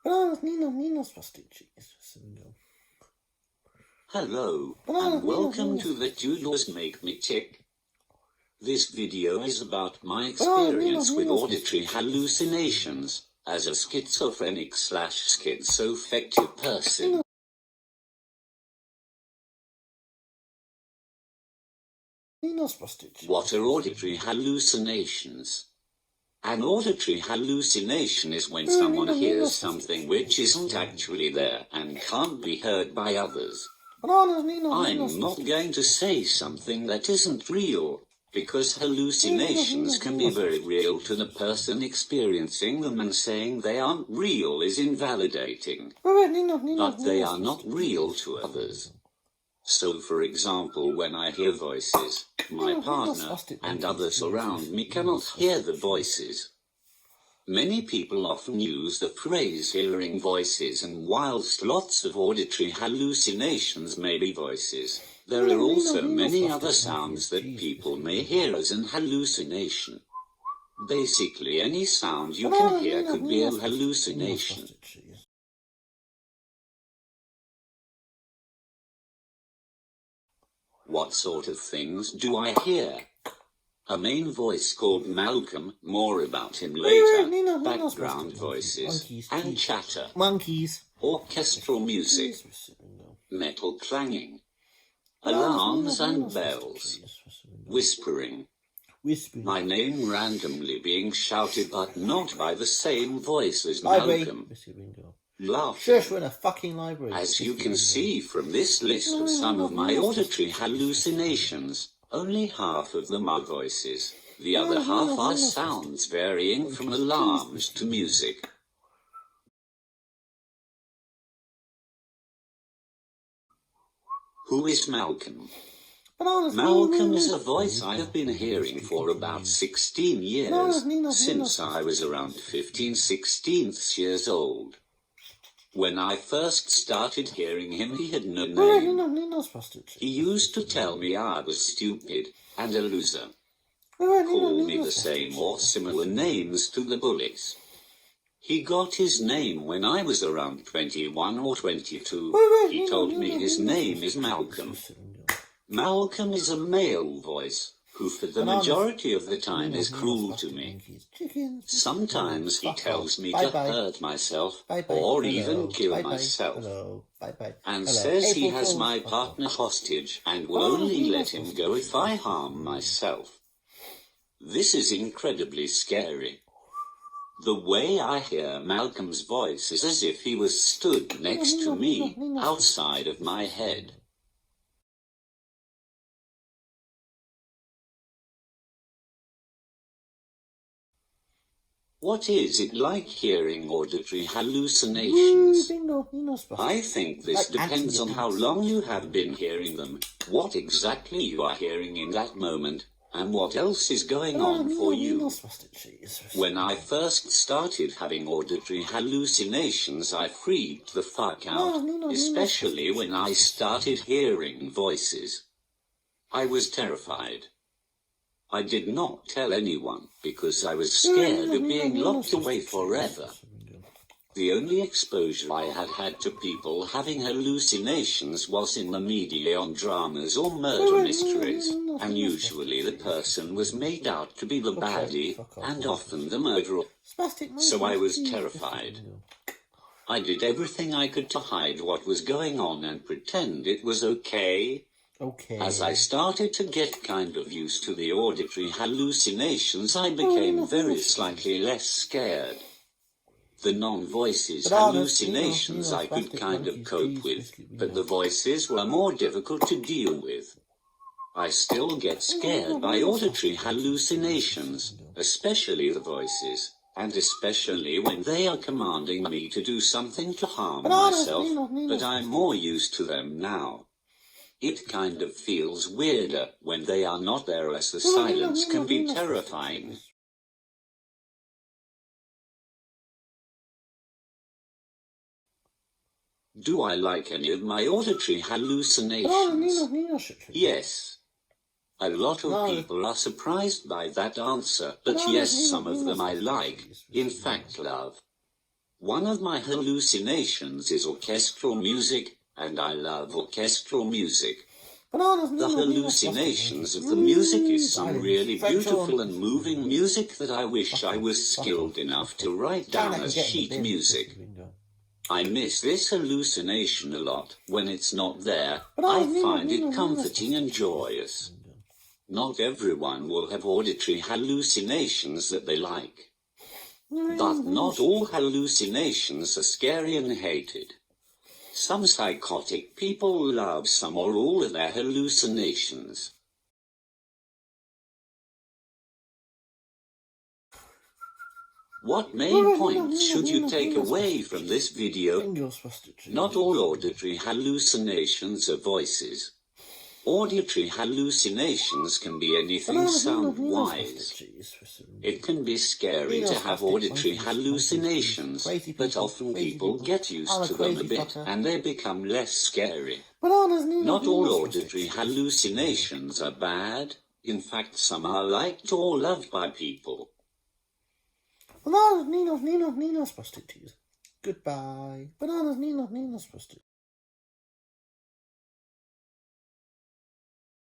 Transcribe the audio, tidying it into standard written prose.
Hello, and welcome to The Tudors Make Me Tick. This video is about my experience with auditory hallucinations, as a schizophrenic/schizoaffective person. What are auditory hallucinations? An auditory hallucination is when someone hears something which isn't actually there and can't be heard by others. I'm not going to say something that isn't real, because hallucinations can be very real to the person experiencing them, and saying they aren't real is invalidating. But they are not real to others. So, for example, when I hear voices, my partner and others around me cannot hear the voices. Many people often use the phrase hearing voices, and whilst lots of auditory hallucinations may be voices, there are also many other sounds that people may hear as an hallucination. Basically, any sound you can hear could be a hallucination. What sort of things do I hear? A main voice called Malcolm, more about him later, background voices, and chatter, monkeys, orchestral music, metal clanging, alarms and bells, whispering, my name randomly being shouted but not by the same voice as Malcolm, laughing. We're in a fucking library. As you can see from this list of some of my auditory hallucinations, only half of them are voices. The other half are sounds varying from alarms to music. Who is Malcolm? Malcolm is a voice I have been hearing for about 16 years, since I was around 16 years old. When I first started hearing him, he had no name. He used to tell me I was stupid and a loser. Call me the same or similar names to the bullies. He got his name when I was around 21 or 22. He told me his name is Malcolm. Malcolm is a male voice, who for the majority of the time is cruel to me. Sometimes he tells me to hurt myself, or even kill myself, and says he has my partner hostage and will only let him go if I harm myself. This is incredibly scary. The way I hear Malcolm's voice is as if he was stood next to me, outside of my head. What is it like hearing auditory hallucinations? I think this depends on how long you have been hearing them, what exactly you are hearing in that moment, and what else is going on for you. When I first started having auditory hallucinations, I freaked the fuck out, especially when I started hearing voices. I was terrified. I did not tell anyone, because I was scared of being locked away forever. The only exposure I had had to people having hallucinations was in the media on dramas or murder mysteries, and usually the person was made out to be the baddie, and often the murderer. So I was terrified. I did everything I could to hide what was going on and pretend it was okay. As I started to get kind of used to the auditory hallucinations, I became very slightly less scared. The non-voices hallucinations I could kind of cope with, but the voices were more difficult to deal with. I still get scared by auditory hallucinations, especially the voices, and especially when they are commanding me to do something to harm myself, but I'm more used to them now. It kind of feels weirder when they are not there, as the silence can be terrifying. Do I like any of my auditory hallucinations? Yes. A lot of people are surprised by that answer, but yes, some of them I like, in fact love. One of my hallucinations is orchestral music, and I love orchestral music. The hallucinations of the music is some really beautiful and moving music that I wish I was skilled enough to write down as sheet music. I miss this hallucination a lot. When it's not there, I find it comforting and joyous. Not everyone will have auditory hallucinations that they like. But not all hallucinations are scary and hated. Some psychotic people love some or all of their hallucinations. What main points should you take away from this video? Not all auditory hallucinations are voices. Auditory hallucinations can be anything sound-wise. It can be scary to have auditory hallucinations, but often people get used to them a bit, and they become less scary. Not all auditory hallucinations are bad. In fact, some are liked or loved by people. Bananas, Ninos, Ninos, Ninos, prostitutes. Goodbye. Bananas, Ninos, Ninos, prostitutes.